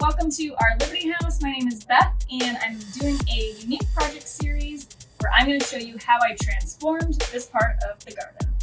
welcome to our Liberty House. My name is Beth, and I'm doing a unique project series where I'm going to show you how I transformed this part of the garden.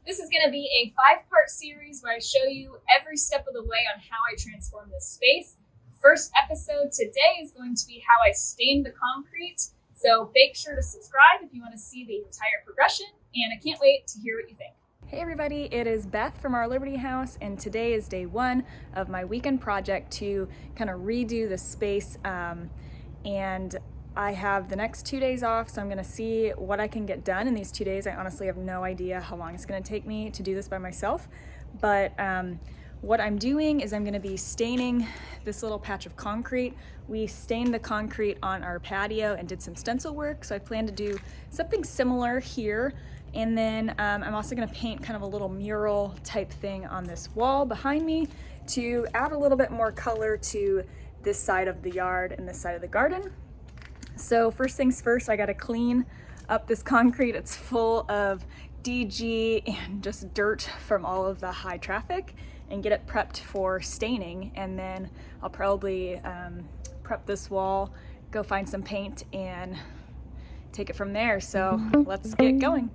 This is going to be a 5-part series where I show you every step of the way on how I transform this space. First episode today is going to be how I stained the concrete. So make sure to subscribe if you want to see the entire progression, and I can't wait to hear what you think. Hey everybody, it is Beth from our Liberty House, and today is day 1 of my weekend project to kind of redo the space. And I have the next 2 days off, so I'm gonna see what I can get done in these 2 days. I honestly have no idea how long it's gonna take me to do this by myself, but what I'm doing is I'm gonna be staining this little patch of concrete. We stained the concrete on our patio and did some stencil work, so I plan to do something similar here. And then I'm also gonna paint kind of a little mural type thing on this wall behind me to add a little bit more color to this side of the yard and this side of the garden. So first things first, I gotta clean up this concrete. It's full of DG and just dirt from all of the high traffic, and get it prepped for staining. And then I'll probably prep this wall, go find some paint, and take it from there. So let's get going.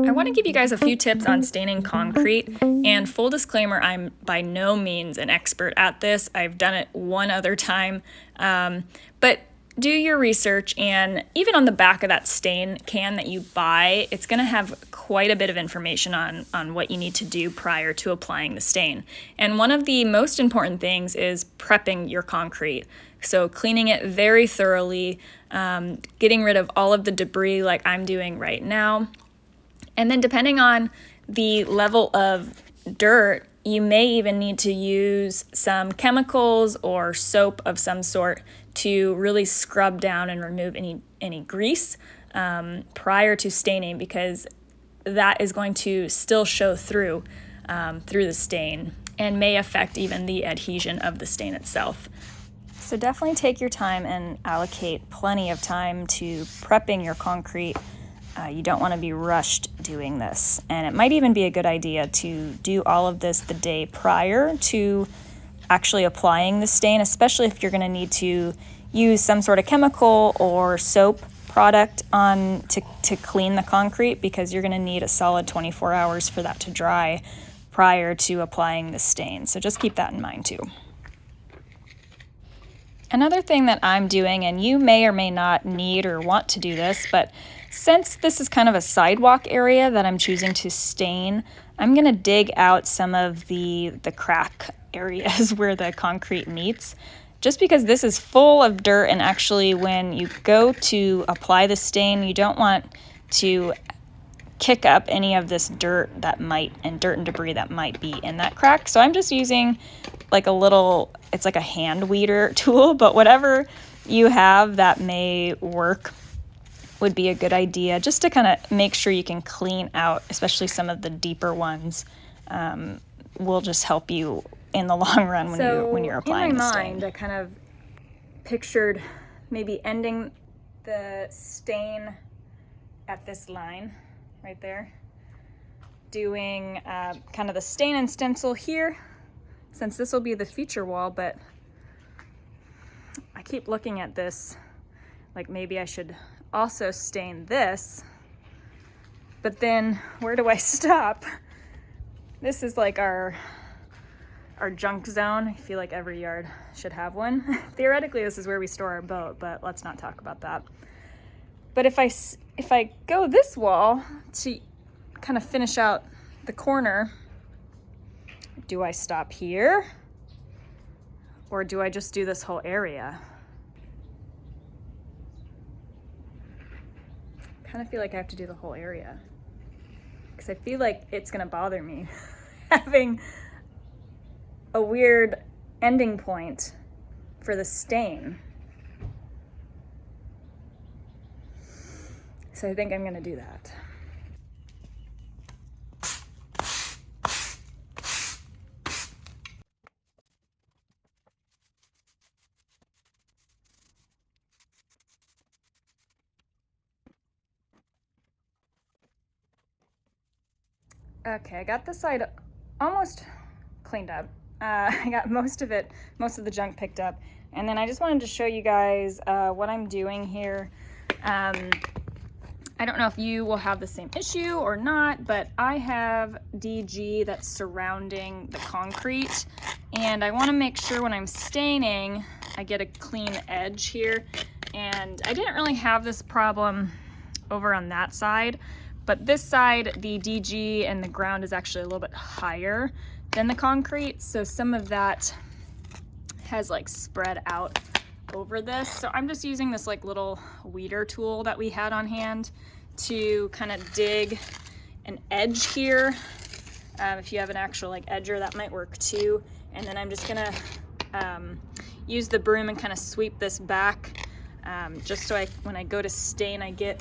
I want to give you guys a few tips on staining concrete, and full disclaimer, I'm by no means an expert at this. I've done it one other time, but do your research, and even on the back of that stain can that you buy, it's going to have quite a bit of information on what you need to do prior to applying the stain. And one of the most important things is prepping your concrete. So cleaning it very thoroughly, getting rid of all of the debris like I'm doing right now. And then depending on the level of dirt, you may even need to use some chemicals or soap of some sort to really scrub down and remove any grease prior to staining, because that is going to still show through the stain and may affect even the adhesion of the stain itself. So definitely take your time and allocate plenty of time to prepping your concrete. You don't want to be rushed doing this, and it might even be a good idea to do all of this the day prior to actually applying the stain, especially if you're going to need to use some sort of chemical or soap product to clean the concrete, because you're going to need a solid 24 hours for that to dry prior to applying the stain. So just keep that in mind too. Another thing that I'm doing, and you may or may not need or want to do this, but since this is kind of a sidewalk area that I'm choosing to stain, I'm going to dig out some of the crack areas where the concrete meets, just because this is full of dirt, and actually when you go to apply the stain, you don't want to kick up any of this dirt and debris that might be in that crack. So I'm just using like it's like a hand weeder tool, but whatever you have that may work would be a good idea, just to kind of make sure you can clean out, especially some of the deeper ones. Will just help you in the long run when you're applying the stain. In my mind, I kind of pictured maybe ending the stain at this line right there, doing kind of the stain and stencil here, since this will be the feature wall. But I keep looking at this like maybe I should also stain this, but then where do I stop? This is like our junk zone. I feel like every yard should have one. Theoretically, this is where we store our boat, but let's not talk about that. But if I go this wall to kind of finish out the corner, do I stop here, or do I just do this whole area? I kind of feel like I have to do the whole area, because I feel like it's gonna bother me having a weird ending point for the stain. So I think I'm gonna do that. Okay, I got this side almost cleaned up. I got most of the junk picked up. And then I just wanted to show you guys what I'm doing here. I don't know if you will have the same issue or not, but I have DG that's surrounding the concrete. And I want to make sure when I'm staining, I get a clean edge here. And I didn't really have this problem over on that side, but this side, the DG and the ground is actually a little bit higher than the concrete. So some of that has like spread out over this. So I'm just using this like little weeder tool that we had on hand to kind of dig an edge here. If you have an actual like edger, that might work too. And then I'm just gonna use the broom and kind of sweep this back, just so when I go to stain, I get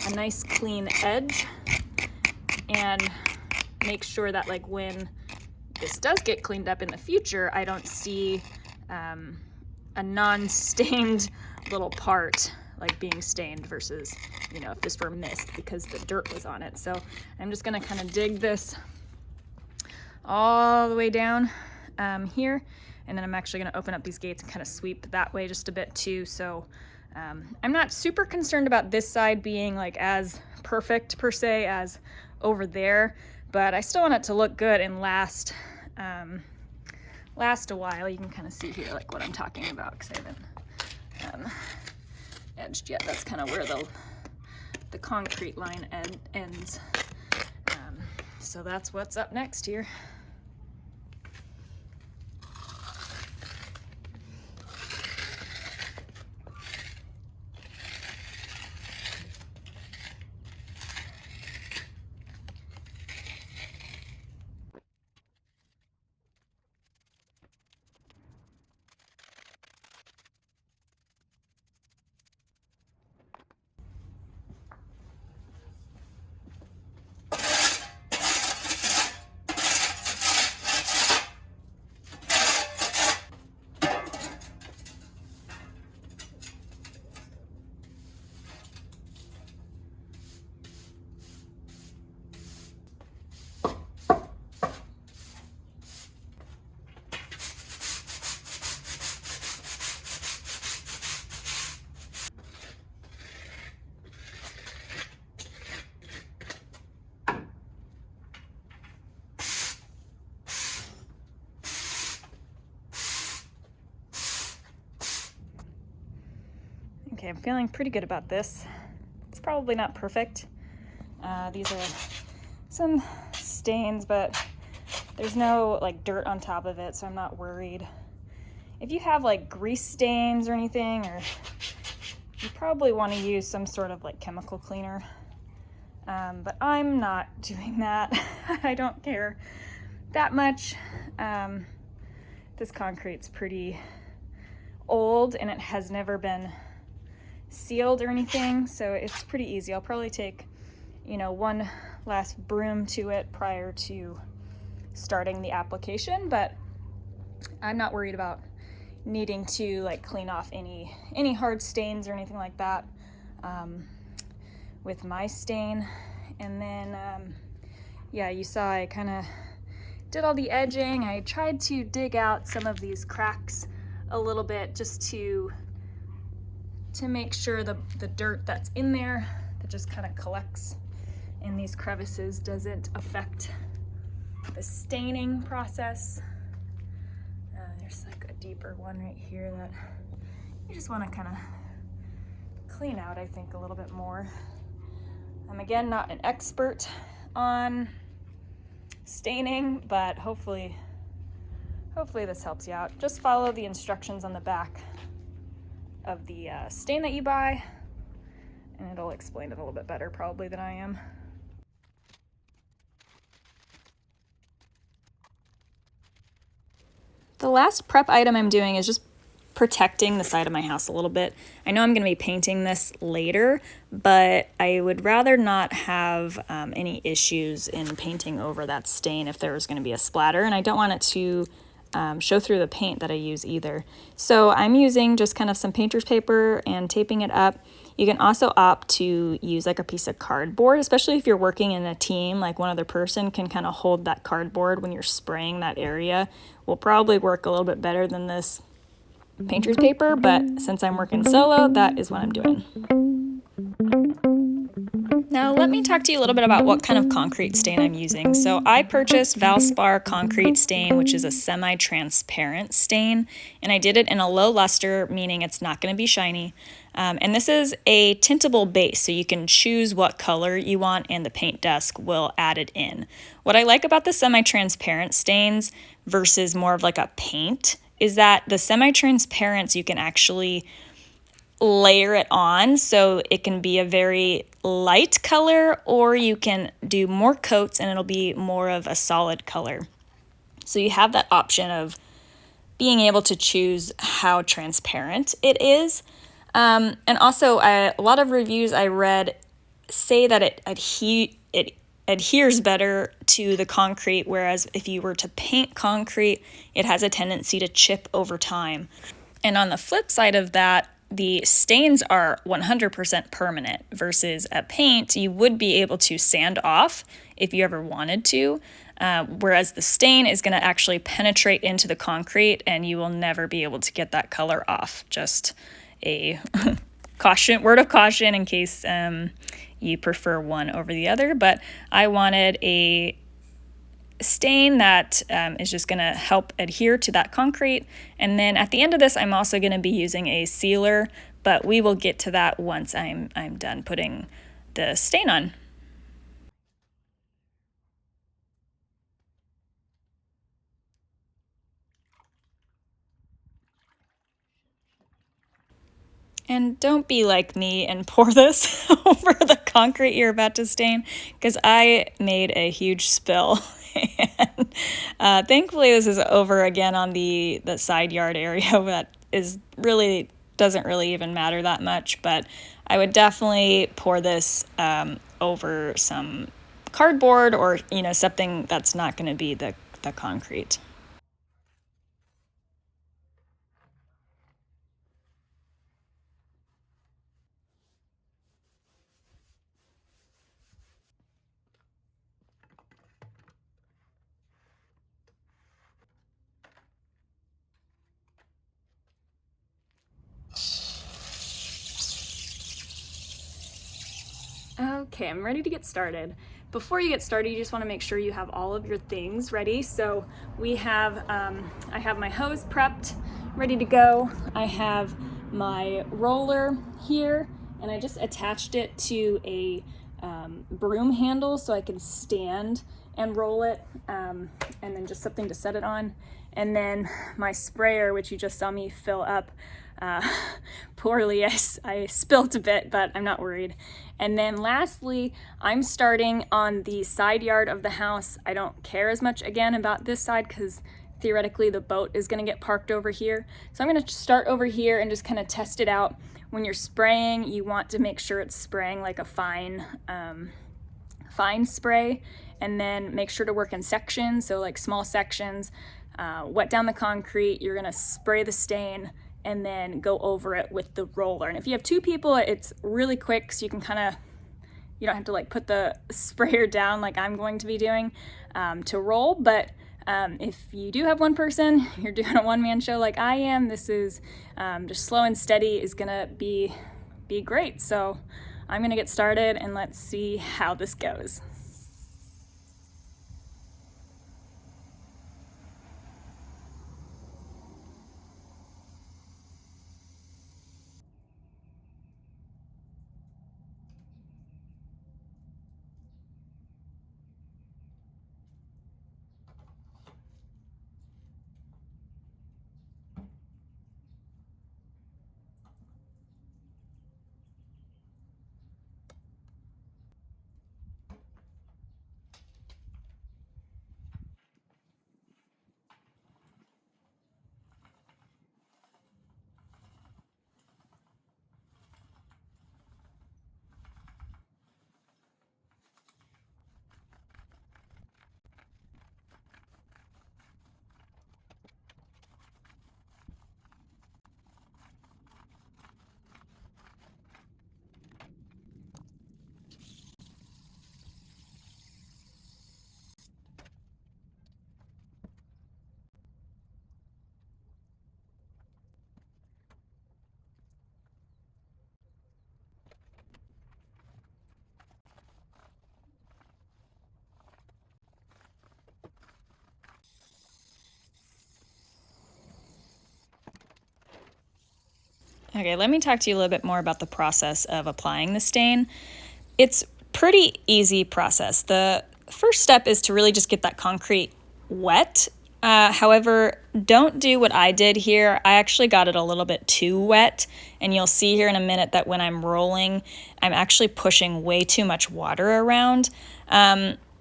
a nice clean edge, and make sure that like when this does get cleaned up in the future, I don't see a non-stained little part like being stained versus, you know, if this were missed because the dirt was on it. So I'm just gonna kind of dig this all the way down here, and then I'm actually gonna open up these gates and kind of sweep that way just a bit too. So I'm not super concerned about this side being like as perfect per se as over there, but I still want it to look good and last a while. You can kind of see here like what I'm talking about because I haven't edged yet. That's kind of where the concrete line ends. So that's what's up next here. Okay, I'm feeling pretty good about this. It's probably not perfect. These are some stains, but there's no like dirt on top of it, so I'm not worried. If you have like grease stains or anything, or you probably want to use some sort of like chemical cleaner. But I'm not doing that. I don't care that much. This concrete's pretty old and it has never been sealed or anything, so it's pretty easy. I'll probably take, you know, one last broom to it prior to starting the application, but I'm not worried about needing to like clean off any hard stains or anything like that with my stain. And then yeah, you saw I kind of did all the edging. I tried to dig out some of these cracks a little bit just to make sure the dirt that's in there that just kind of collects in these crevices doesn't affect the staining process. There's like a deeper one right here that you just want to kind of clean out, I think, a little bit more. I'm again not an expert on staining, but hopefully this helps you out. Just follow the instructions on the back of the stain that you buy, and it'll explain it a little bit better probably than I am. The last prep item I'm doing is just protecting the side of my house a little bit. I know I'm going to be painting this later, but I would rather not have any issues in painting over that stain if there was going to be a splatter, and I don't want it to show through the paint that I use either. So I'm using just kind of some painter's paper and taping it up, You can also opt to use like a piece of cardboard, especially if you're working in a team, like one other person can kind of hold that cardboard when you're spraying that area. Will probably work a little bit better than this painter's paper, but since I'm working solo, that is what I'm doing. Now let me talk to you a little bit about what kind of concrete stain I'm using. So I purchased Valspar concrete stain, which is a semi-transparent stain, and I did it in a low luster, meaning it's not going to be shiny. And this is a tintable base, so you can choose what color you want and the paint desk will add it in. What I like about the semi-transparent stains versus more of like a paint is that the semi-transparents you can actually layer it on, so it can be a very light color, or you can do more coats and it'll be more of a solid color. So you have that option of being able to choose how transparent it is. And also, a lot of reviews I read say that it adheres better to the concrete, whereas if you were to paint concrete, it has a tendency to chip over time. And on the flip side of that, the stains are 100% permanent versus a paint you would be able to sand off if you ever wanted to, whereas the stain is going to actually penetrate into the concrete and you will never be able to get that color off. Just a word of caution in case you prefer one over the other, but I wanted a stain that is just going to help adhere to that concrete. And then at the end of this, I'm also going to be using a sealer, but we will get to that once I'm done putting the stain on. And don't be like me and pour this over the concrete you're about to stain, because I made a huge spill. And thankfully this is over again on the side yard area that doesn't really even matter that much, but I would definitely pour this over some cardboard or something that's not going to be the concrete. Okay, I'm ready to get started. Before you get started, you just want to make sure you have all of your things ready. So we have, I have my hose prepped, ready to go. I have my roller here, and I just attached it to a broom handle so I can stand and roll it, and then just something to set it on. And then my sprayer, which you just saw me fill up poorly. I spilt a bit, but I'm not worried. And then lastly, I'm starting on the side yard of the house. I don't care as much again about this side because theoretically the boat is going to get parked over here. So I'm going to start over here and just kind of test it out. When you're spraying, you want to make sure it's spraying like a fine spray, and then make sure to work in sections, so like small sections. Wet down the concrete, you're going to spray the stain and then go over it with the roller. And if you have two people, it's really quick, so you can you don't have to like put the sprayer down like I'm going to be doing to roll. But if you do have one person, you're doing a one-man show like I am, this is just slow and steady is gonna be great. So I'm gonna get started and let's see how this goes. Okay, let me talk to you a little bit more about the process of applying the stain. It's pretty easy process. The first step is to really just get that concrete wet. However, don't do what I did here. I actually got it a little bit too wet, and you'll see here in a minute that when I'm rolling, I'm actually pushing way too much water around.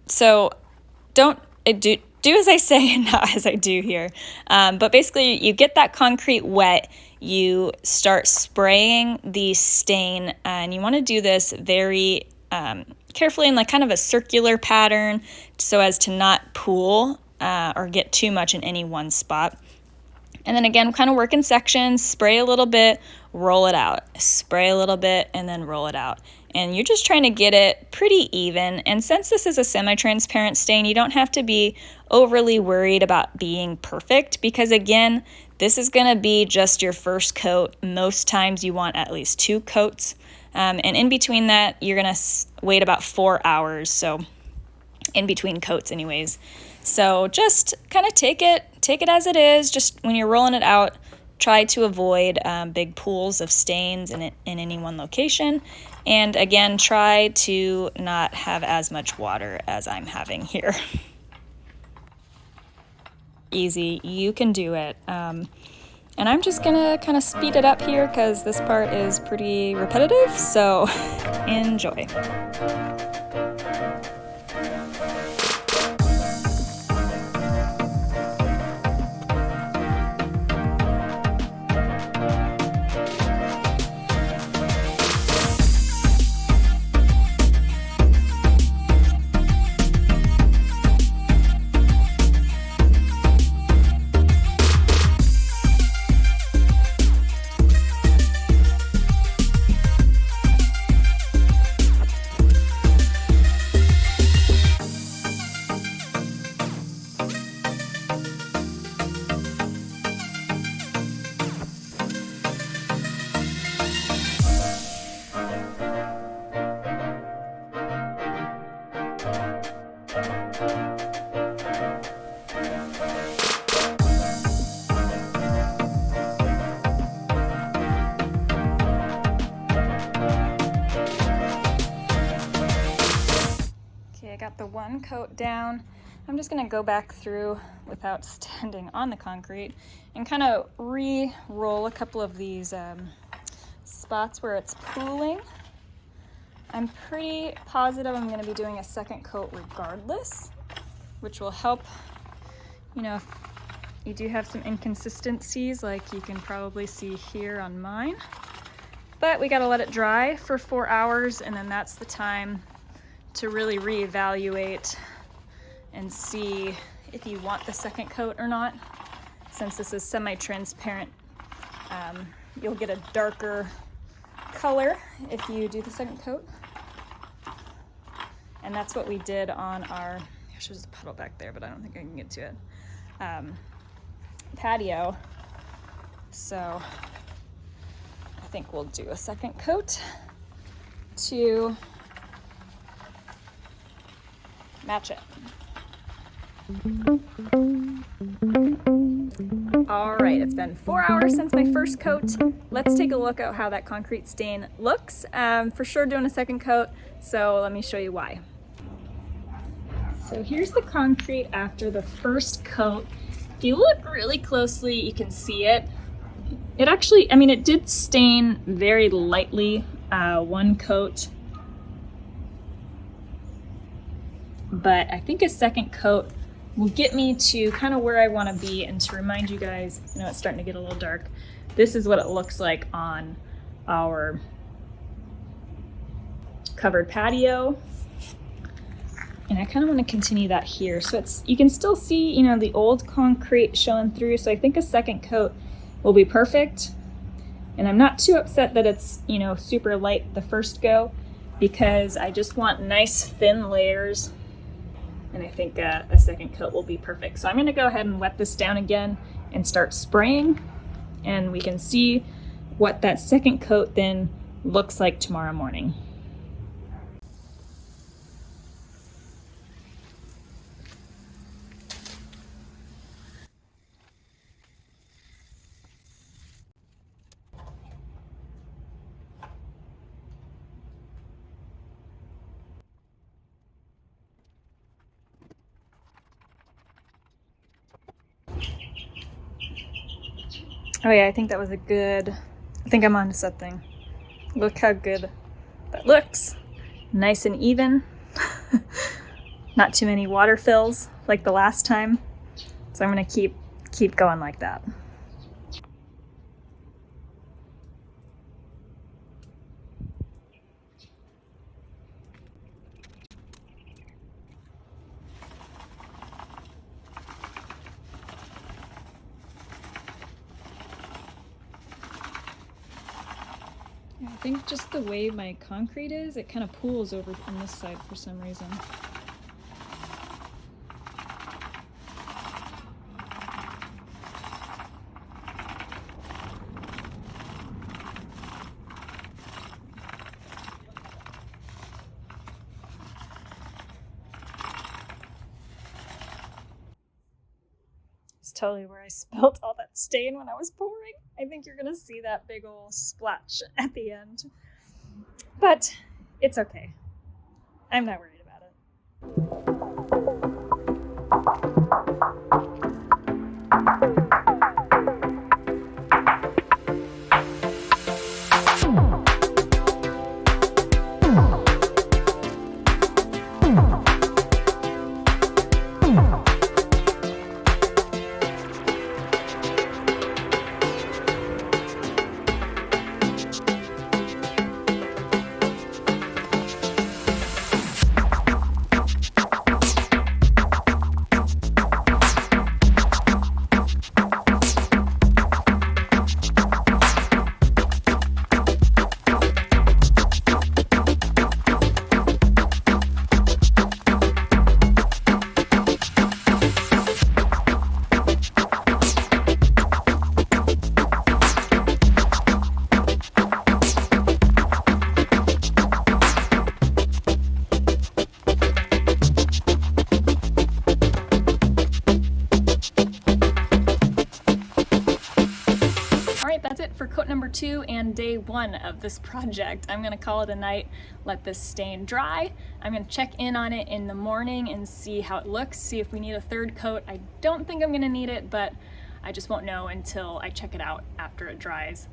So don't do as I say and not as I do here. But basically, you get that concrete wet, you start spraying the stain, and you want to do this very carefully in like kind of a circular pattern so as to not pool or get too much in any one spot. And then again, kind of work in sections, spray a little bit, roll it out, spray a little bit, and then roll it out. And you're just trying to get it pretty even. And since this is a semi-transparent stain, you don't have to be overly worried about being perfect because again, this is gonna be just your first coat. Most times you want at least 2 coats. And in between that, you're gonna wait about 4 hours. So in between coats anyways. So just kind of take it as it is. Just when you're rolling it out, try to avoid big pools of stains in any one location. And again, try to not have as much water as I'm having here. Easy, you can do it. And I'm just gonna kind of speed it up here because this part is pretty repetitive, so enjoy. Okay, I got the one coat down. I'm just gonna go back through without standing on the concrete and kind of re-roll a couple of these spots where it's pooling. I'm pretty positive I'm gonna be doing a second coat regardless, which will help, you know, if you do have some inconsistencies like you can probably see here on mine. But we gotta let it dry for 4 hours and then that's the time to really reevaluate and see if you want the second coat or not. Since this is semi-transparent, you'll get a darker color if you do the second coat. And that's what we did on our, gosh, there's a puddle back there, but I don't think I can get to it, patio. So I think we'll do a second coat to match it. All right, it's been 4 hours since my first coat. Let's take a look at how that concrete stain looks. For sure doing a second coat, so let me show you why. So here's the concrete after the first coat. If you look really closely, you can see it. It actually, I mean, it did stain very lightly, one coat. But I think a second coat will get me to kind of where I want to be. And to remind you guys, you know, it's starting to get a little dark. This is what it looks like on our covered patio. And I kind of want to continue that here. So it's, you can still see, you know, the old concrete showing through. So I think a second coat will be perfect. And I'm not too upset that it's, you know, super light the first go because I just want nice thin layers. And I think a second coat will be perfect. So I'm gonna go ahead and wet this down again and start spraying. And we can see what that second coat then looks like tomorrow morning. Oh yeah, I think that was a good, I think I'm onto something. Look how good that looks. Nice and even. Not too many water fills like the last time. So I'm gonna keep going like that. I think just the way my concrete is, it kind of pools over on this side for some reason. It's totally where I spilled all that stain when I was pouring. I think you're gonna see that big old splash at the end. But it's okay. I'm not worried about it. For coat number 2 and day 1 of this project. I'm gonna call it a night, let this stain dry. I'm gonna check in on it in the morning and see how it looks, see if we need a third coat. I don't think I'm gonna need it, but I just won't know until I check it out after it dries.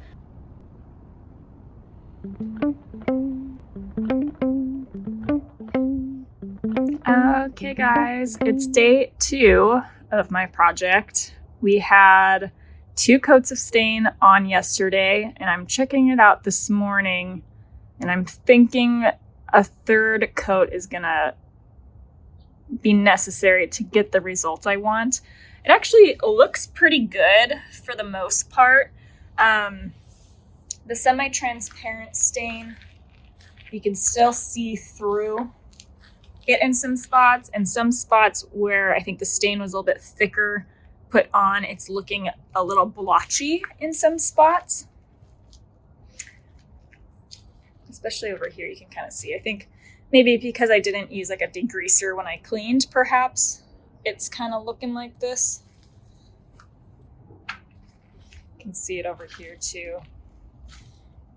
Okay guys, it's day 2 of my project. We had 2 coats of stain on yesterday, and I'm checking it out this morning, and I'm thinking a third coat is gonna be necessary to get the results I want. It actually looks pretty good for the most part. The semi-transparent stain, you can still see through it in some spots, and some spots where I think the stain was a little bit thicker put on, it's looking a little blotchy in some spots. Especially over here, you can kind of see. I think maybe because I didn't use like a degreaser when I cleaned, perhaps it's kind of looking like this. You can see it over here too.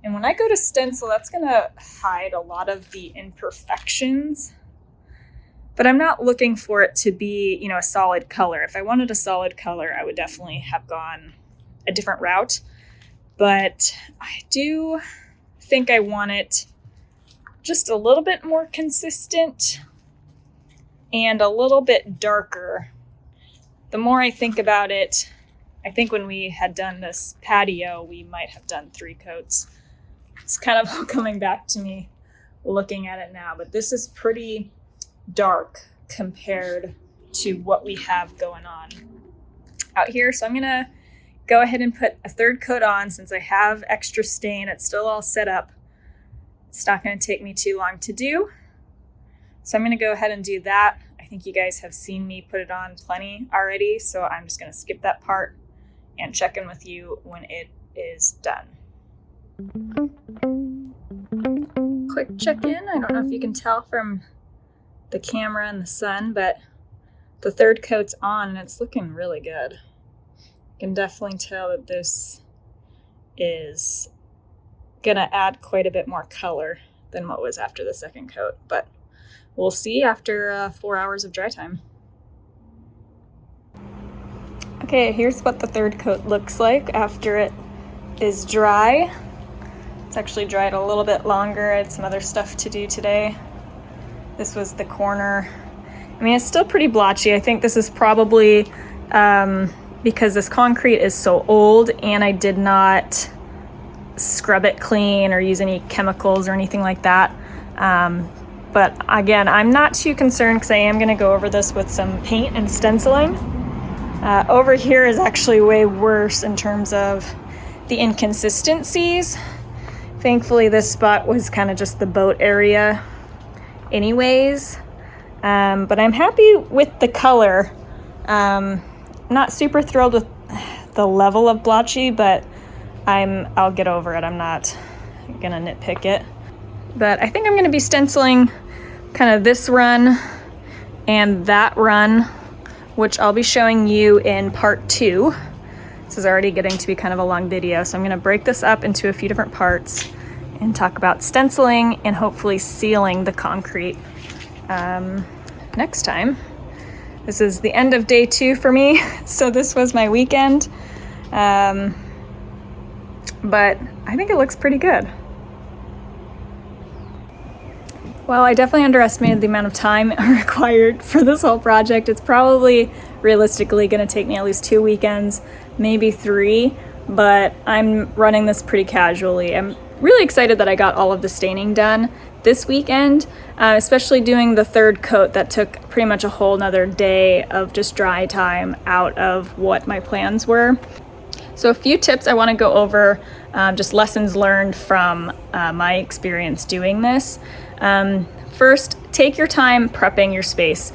And when I go to stencil, that's gonna hide a lot of the imperfections. But I'm not looking for it to be, you know, a solid color. If I wanted a solid color, I would definitely have gone a different route. But I do think I want it just a little bit more consistent and a little bit darker. The more I think about it, I think when we had done this patio, we might have done 3 coats. It's kind of all coming back to me looking at it now, but this is pretty dark compared to what we have going on out here. So I'm gonna go ahead and put a third coat on since I have extra stain. It's still all set up. It's not gonna take me too long to do. So I'm gonna go ahead and do that. I think you guys have seen me put it on plenty already, so I'm just gonna skip that part and check in with you when it is done. Quick check-in. I don't know if you can tell from the camera and the sun, but the third coat's on and it's looking really good. You can definitely tell that this is gonna add quite a bit more color than what was after the second coat, but we'll see after 4 hours of dry time. Okay, here's what the third coat looks like after it is dry. It's actually dried a little bit longer. I had some other stuff to do today. This was the corner. I mean, it's still pretty blotchy. I think this is probably because this concrete is so old and I did not scrub it clean or use any chemicals or anything like that. But again, I'm not too concerned because I am going to go over this with some paint and stenciling. Over here is actually way worse in terms of the inconsistencies. Thankfully, this spot was kind of just the boat area anyways. But I'm happy with the color. Not super thrilled with the level of blotchy, but I'll get over it. I'm not gonna nitpick it. But I think I'm gonna be stenciling kind of this run and that run, which I'll be showing you in part 2. This is already getting to be kind of a long video, so I'm gonna break this up into a few different parts and talk about stenciling and hopefully sealing the concrete next time. This is the end of day 2 for me, so this was my weekend. But I think it looks pretty good. Well, I definitely underestimated the amount of time required for this whole project. It's probably realistically going to take me at least 2 weekends, maybe 3, but I'm running this pretty casually. I'm really excited that I got all of the staining done this weekend, especially doing the third coat that took pretty much a whole nother day of just dry time out of what my plans were. So a few tips I want to go over, just lessons learned from my experience doing this. First, take your time prepping your space.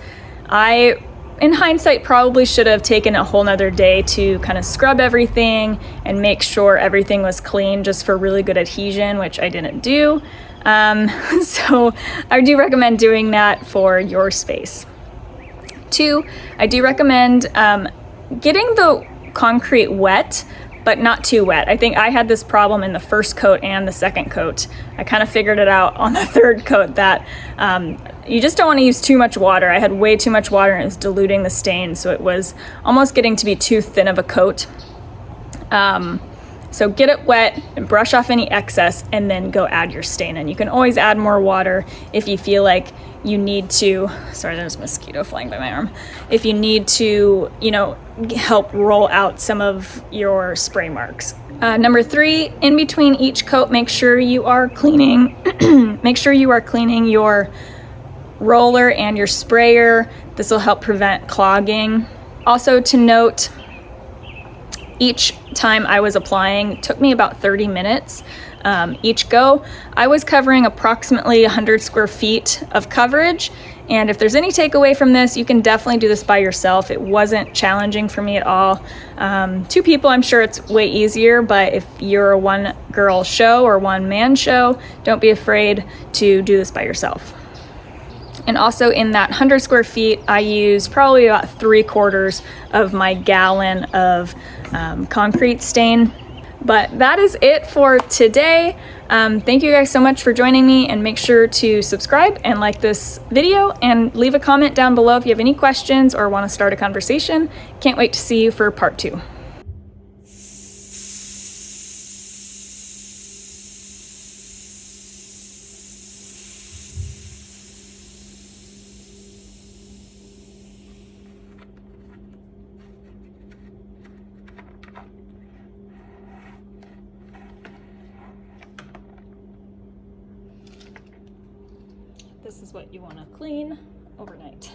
I, in hindsight, probably should have taken a whole nother day to kind of scrub everything and make sure everything was clean just for really good adhesion, which I didn't do. So I do recommend doing that for your space. 2, I do recommend getting the concrete wet, but not too wet. I think I had this problem in the first coat and the second coat. I kind of figured it out on the third coat that you just don't want to use too much water. I had way too much water and it was diluting the stain, so it was almost getting to be too thin of a coat. So get it wet and brush off any excess and then go add your stain in. You can always add more water if you feel like you need to. Sorry, there's a mosquito flying by my arm. If you need to, help roll out some of your spray marks. Number 3, in between each coat, make sure you are cleaning. Make sure you are cleaning your roller and your sprayer. This will help prevent clogging. Also to note, each time I was applying took me about 30 minutes each go. I was covering approximately 100 square feet of coverage, and if there's any takeaway from this, you can definitely do this by yourself. It wasn't challenging for me at all. 2 people, I'm sure it's way easier, but if you're a one-girl show or one-man show, don't be afraid to do this by yourself. And also in that 100 square feet, I used probably about 3/4 of my gallon of concrete stain. But that is it for today. Thank you guys so much for joining me, and make sure to subscribe and like this video and leave a comment down below if you have any questions or want to start a conversation. Can't wait to see you for part 2. This is what you want to clean overnight.